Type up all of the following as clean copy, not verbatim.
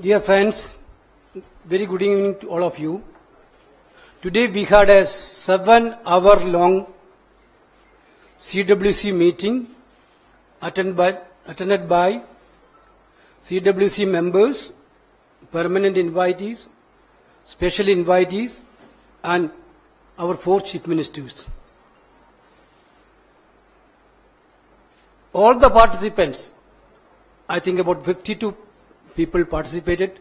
Dear friends, very good evening to all of you. Today we had a 7-hour-long CWC meeting attended by CWC members, permanent invitees, special invitees, and our 4 chief ministers. All the participants, I think about 52 people participated,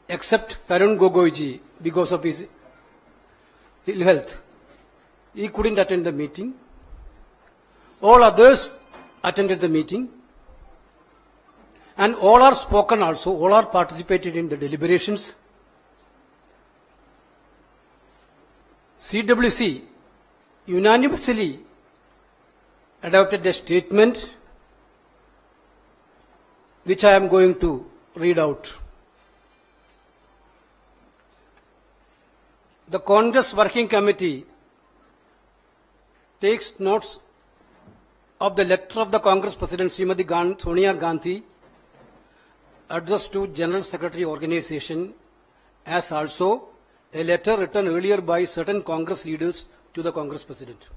except Tarun Gogoiji because of his ill health. He couldn't attend the meeting. All others attended the meeting. And all are spoken also, all are participated in the deliberations. CWC unanimously adopted a statement which I am going to read out. The Congress Working Committee takes notes of the letter of the Congress President Srimati Sonia Gandhi addressed to General Secretary Organization, as also a letter written earlier by certain Congress leaders to the Congress President.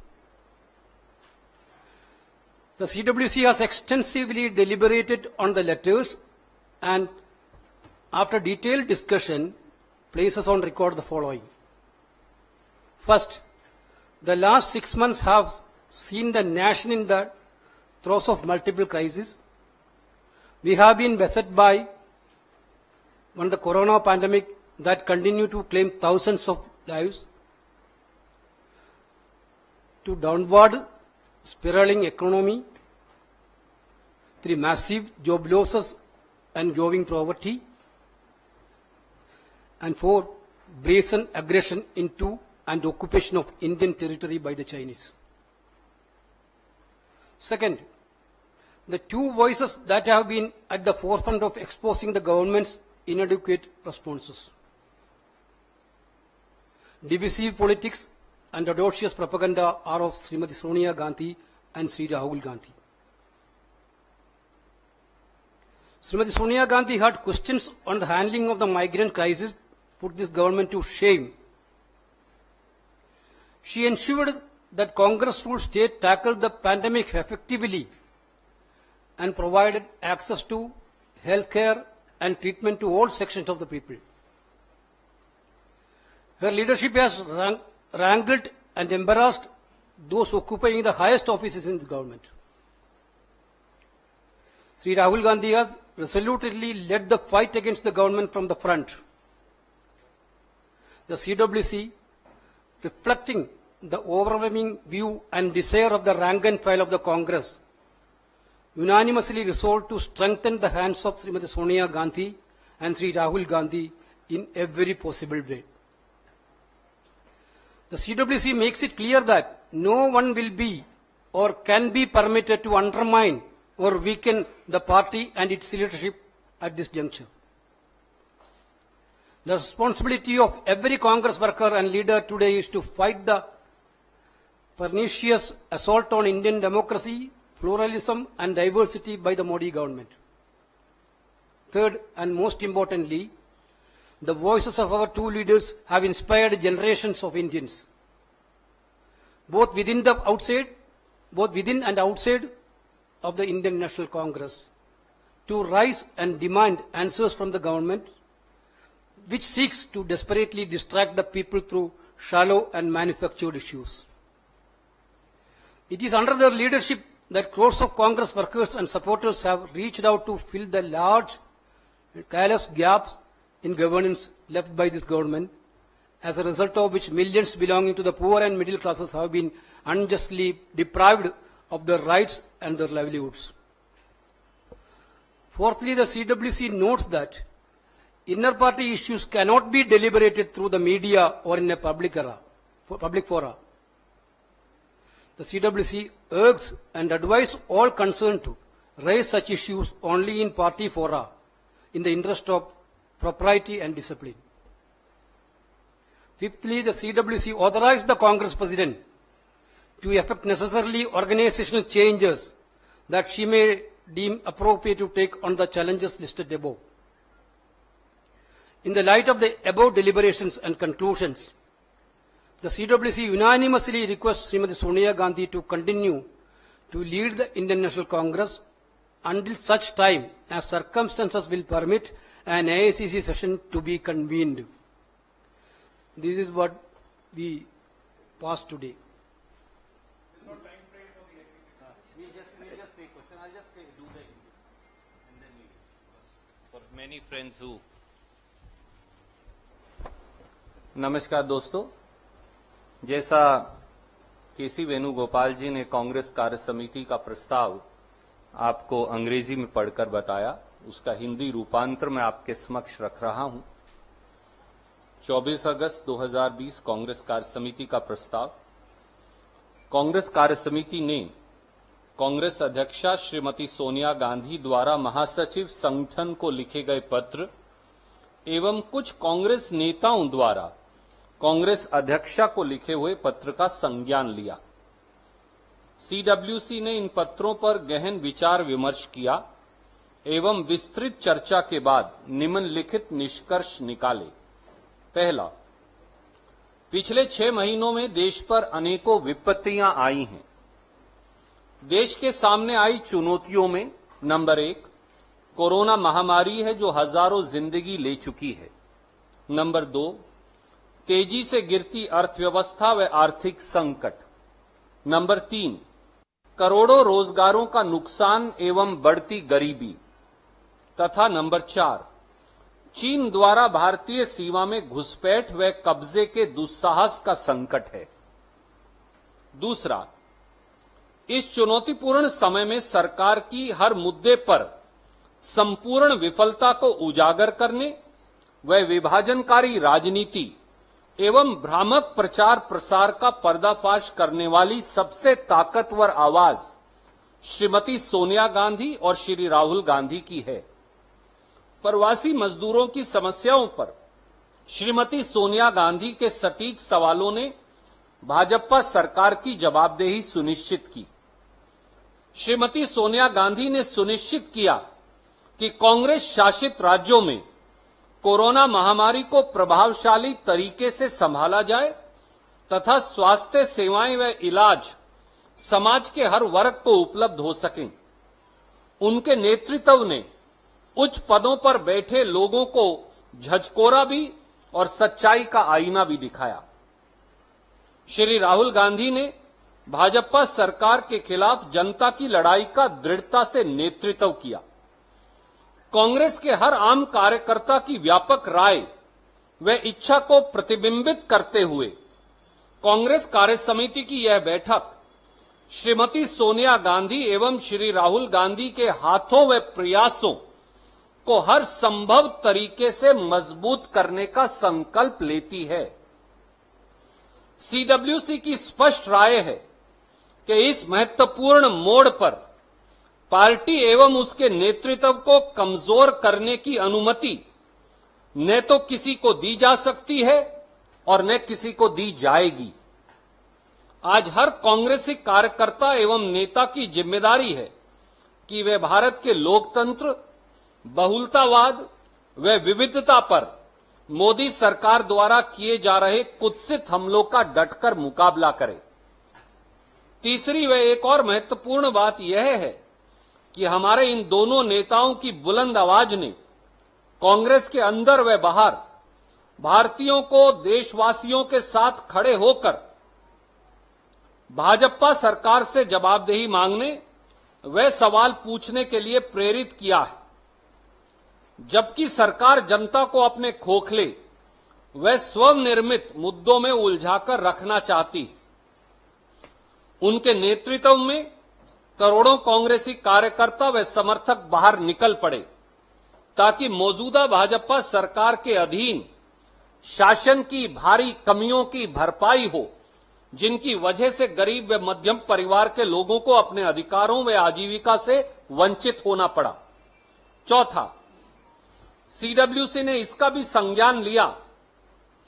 The CWC has extensively deliberated on the letters and, after detailed discussion, places on record the following. First, the last 6 months have seen the nation in the throes of multiple crises. We have been beset by the corona pandemic that continue to claim thousands of lives, to downward spiraling economy, 3 massive job losses and growing poverty, and 4 brazen aggression into and occupation of Indian territory by the Chinese. Second, the 2 voices that have been at the forefront of exposing the government's inadequate responses. Divisive politics and audacious propaganda are of Srimati Sonia Gandhi and Sri Rahul Gandhi. Srimati Sonia Gandhi had questions on the handling of the migrant crisis, put this government to shame. She ensured that Congress ruled state tackled the pandemic effectively and provided access to health care and treatment to all sections of the people. Her leadership has wrangled and embarrassed those occupying the highest offices in the government. Sri Rahul Gandhi has resolutely led the fight against the government from the front. The CWC, reflecting the overwhelming view and desire of the rank and file of the Congress, unanimously resolved to strengthen the hands of Srimati Sonia Gandhi and Sri Rahul Gandhi in every possible way. The CWC makes it clear that no one will be or can be permitted to undermine or weaken the party and its leadership at this juncture. The responsibility of every Congress worker and leader today is to fight the pernicious assault on Indian democracy, pluralism and diversity by the Modi government. Third, and most importantly, the voices of our 2 leaders have inspired generations of Indians, both within and outside of the Indian National Congress, to rise and demand answers from the government, which seeks to desperately distract the people through shallow and manufactured issues. It is under their leadership that crores of Congress workers and supporters have reached out to fill the large, callous gaps in governance left by this government, as a result of which millions belonging to the poor and middle classes have been unjustly deprived of their rights and their livelihoods. Fourthly, the CWC notes that inner party issues cannot be deliberated through the media or in a public fora. The CWC urges and advises all concerned to raise such issues only in party fora in the interest of propriety and discipline. Fifthly, the CWC authorized the Congress President to effect necessarily organizational changes that she may deem appropriate to take on the challenges listed above. In the light of the above deliberations and conclusions, the CWC unanimously requests Srimati Sonia Gandhi to continue to lead the Indian National Congress until such time as circumstances will permit an AICC session to be convened. This is what we passed today. We'll just take question. I'll just do the interview and then we for many friends who. नमस्कार दोस्तों, जैसा केसी वेणुगोपाल जी ने कांग्रेस कार्य समिति का प्रस्ताव आपको अंग्रेजी में पढ़कर बताया, उसका हिंदी रूपांतर मैं आपके समक्ष रख रहा हूं। 24 अगस्त 2020 कांग्रेस कार्य समिति का प्रस्ताव। कांग्रेस कार्य समिति ने कांग्रेस अध्यक्षा श्रीमती सोनिया गांधी द्वारा महासचिव संगठन को लिखे गए पत्र एवं कुछ कांग्रेस नेताओं द्वारा कांग्रेस अध्यक्षा को लिखे हुए पत्र का संज्ञान लिया। सीडब्ल्यूसी ने इन पत्रों पर गहन विचार विमर्श किया एवं विस्तृत चर्चा के बाद निम्नलिखित निष्कर्ष निकाले। पहला, पिछले 6 महीनों में देश पर अनेकों विपत्तियां आई हैं। देश के सामने आई चुनौतियों में नंबर 1 कोरोना महामारी है जो हजारों जिंदगी ले चुकी है। नंबर 2 तेजी से गिरती अर्थव्यवस्था व आर्थिक संकट। नंबर 3 करोड़ों रोजगारों का नुकसान एवं बढ़ती गरीबी। तथा नंबर 4 चीन द्वारा भारतीय सीमा में घुसपैठ व कब्जे के दुस्साहस का संकट है। दूसरा, इस चुनौतीपूर्ण समय में सरकार की हर मुद्दे पर संपूर्ण विफलता को उजागर करने व विभाजनकारी राजनीति एवं भ्रामक प्रचार प्रसार का पर्दाफाश करने वाली सबसे ताकतवर आवाज श्रीमती सोनिया गांधी और श्री राहुल गांधी की है। प्रवासी मजदूरों की समस्याओं पर श्रीमती सोनिया गांधी के सटीक सवालों ने भाजपा सरकार की जवाबदेही सुनिश्चित की। श्रीमती सोनिया गांधी ने सुनिश्चित किया कि कांग्रेस शासित राज्यों में कोरोना महामारी को प्रभावशाली तरीके से संभाला जाए तथा स्वास्थ्य सेवाएं व इलाज समाज के हर वर्ग को उपलब्ध हो सकें। उनके नेतृत्व ने उच्च पदों पर बैठे लोगों को झकझोरा भी और सच्चाई का आईना भी दिखाया। श्री राहुल गांधी ने भाजपा सरकार के खिलाफ जनता की लड़ाई का दृढ़ता से नेतृत्व किया। कांग्रेस के हर आम कार्यकर्ता की व्यापक राय व इच्छा को प्रतिबिंबित करते हुए कांग्रेस कार्य समिति की यह बैठक श्रीमती सोनिया गांधी एवं श्री राहुल गांधी के हाथों व प्रयासों को हर संभव तरीके से मजबूत करने का संकल्प लेती है। सीडब्ल्यूसी की स्पष्ट राय है कि इस महत्वपूर्ण मोड़ पर पार्टी एवं उसके नेतृत्व को कमजोर करने की अनुमति न तो किसी को दी जा सकती है और न किसी को दी जाएगी। आज हर कांग्रेसी कार्यकर्ता एवं नेता की जिम्मेदारी है कि वे भारत के लोकतंत्र, बहुलतावाद व विविधता पर मोदी सरकार द्वारा किए जा रहे कुत्सित हमलों का डटकर मुकाबला करें। तीसरी व एक और महत्वपूर्ण बात यह है कि हमारे इन दोनों नेताओं की बुलंद आवाज ने कांग्रेस के अंदर व बाहर भारतीयों को देशवासियों के साथ खड़े होकर भाजपा सरकार से जवाबदेही मांगने व सवाल पूछने के लिए प्रेरित किया है। जबकि सरकार जनता को अपने खोखले व स्वनिर्मित मुद्दों में उलझाकर रखना चाहती है। उनके नेतृत्व में करोड़ों कांग्रेसी कार्यकर्ता व समर्थक बाहर निकल पड़े ताकि मौजूदा भाजपा सरकार के अधीन शासन की भारी कमियों की भरपाई हो, जिनकी वजह से गरीब व मध्यम परिवार के लोगों को अपने अधिकारों व आजीविका से वंचित होना पड़ा। चौथा, सीडब्ल्यूसी ने इसका भी संज्ञान लिया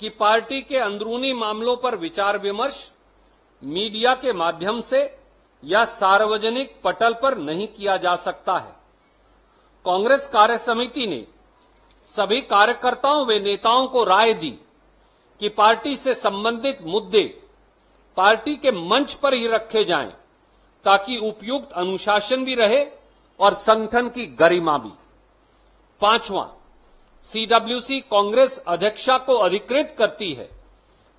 कि पार्टी के अंदरूनी मामलों पर विचार विमर्श मीडिया के माध्यम से या सार्वजनिक पटल पर नहीं किया जा सकता है। कांग्रेस कार्य समिति ने सभी कार्यकर्ताओं व नेताओं को राय दी कि पार्टी से संबंधित मुद्दे पार्टी के मंच पर ही रखे जाएं, ताकि उपयुक्त अनुशासन भी रहे और संगठन की गरिमा भी। पांचवां, सीडब्ल्यूसी कांग्रेस अध्यक्षा को अधिकृत करती है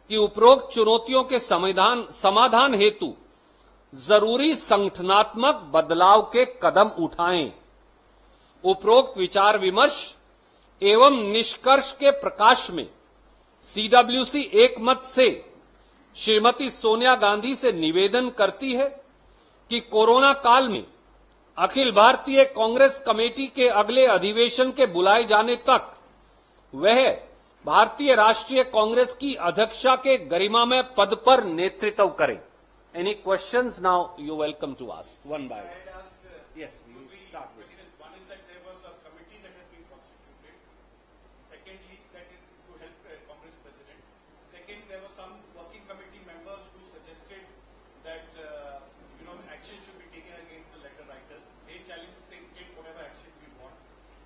कि उपरोक्त चुनौतियों के समाधान हेतु जरूरी संगठनात्मक बदलाव के कदम उठाएं। उपरोक्त विचार विमर्श एवं निष्कर्ष के प्रकाश में सीडब्ल्यूसी एकमत से श्रीमती सोनिया गांधी से निवेदन करती है कि कोरोना काल में अखिल भारतीय कांग्रेस कमेटी के अगले अधिवेशन के बुलाए जाने तक वह भारतीय राष्ट्रीय कांग्रेस की अध्यक्षा के गरिमामय पद पर नेतृत्व करें। Any questions now you welcome to ask one by one. Yes, we will start with One is that there was a committee that has been constituted. Secondly, that is to help Congress President. Second, there were some working committee members who suggested that action should be taken against the letter writers. They challenge saying take whatever action we want.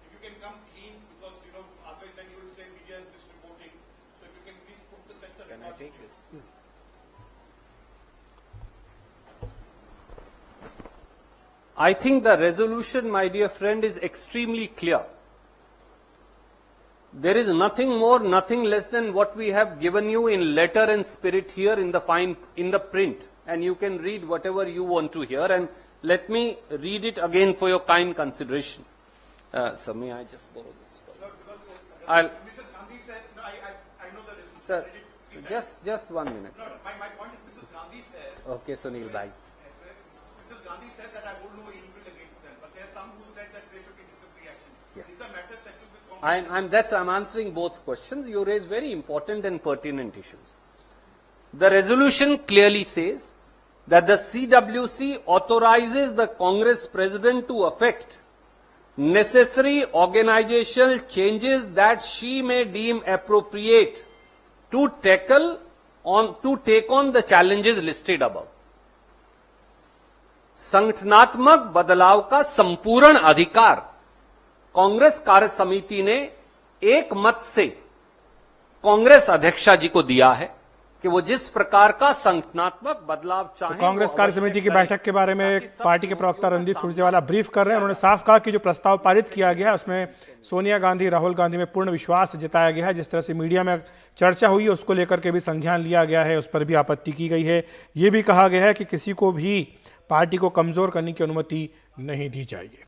If you can come clean, because otherwise then you will say media is misreporting. So if you can please put the set the Can I records take straight. this? I think the resolution, my dear friend, is extremely clear. There is nothing more, nothing less than what we have given you in letter and spirit here in the print, and you can read whatever you want to hear. And let me read it again for your kind consideration. Sir, may I just borrow this? No, because I'll, Mrs. Gandhi said, no, I know the resolution. sir, I read it. just 1 minute. No, my point is Mrs. Gandhi said, Okay, Sunil, bye. Mrs. Gandhi said that I hold no ill will against them, but there are some who said that there should be disciplinary action. Yes. Is the matter settled with Congress? I'm answering both questions. You raise very important and pertinent issues. The resolution clearly says that the CWC authorizes the Congress President to effect necessary organizational changes that she may deem appropriate to take on the challenges listed above. संगठनात्मक बदलाव का संपूर्ण अधिकार कांग्रेस कार्य समिति ने एक मत से कांग्रेस अध्यक्षा जी को दिया है कि वो जिस प्रकार का संगठनात्मक बदलाव चाहें। कांग्रेस कार्य समिति की बैठक के बारे में पार्टी के प्रवक्ता रणदीप सुरजेवाला ब्रीफ कर रहे हैं। उन्होंने साफ कहा कि जो प्रस्ताव पारित किया गया है उसमें सोनिया गांधी, राहुल गांधी में पूर्ण विश्वास जताया गया है। जिस तरह से मीडिया में चर्चा हुई है उसको लेकर के भी संज्ञान लिया गया है, उस पर भी आपत्ति की गई है। ये भी कहा गया है कि किसी को भी पार्टी को कमजोर करने की अनुमति नहीं दी जाएगी।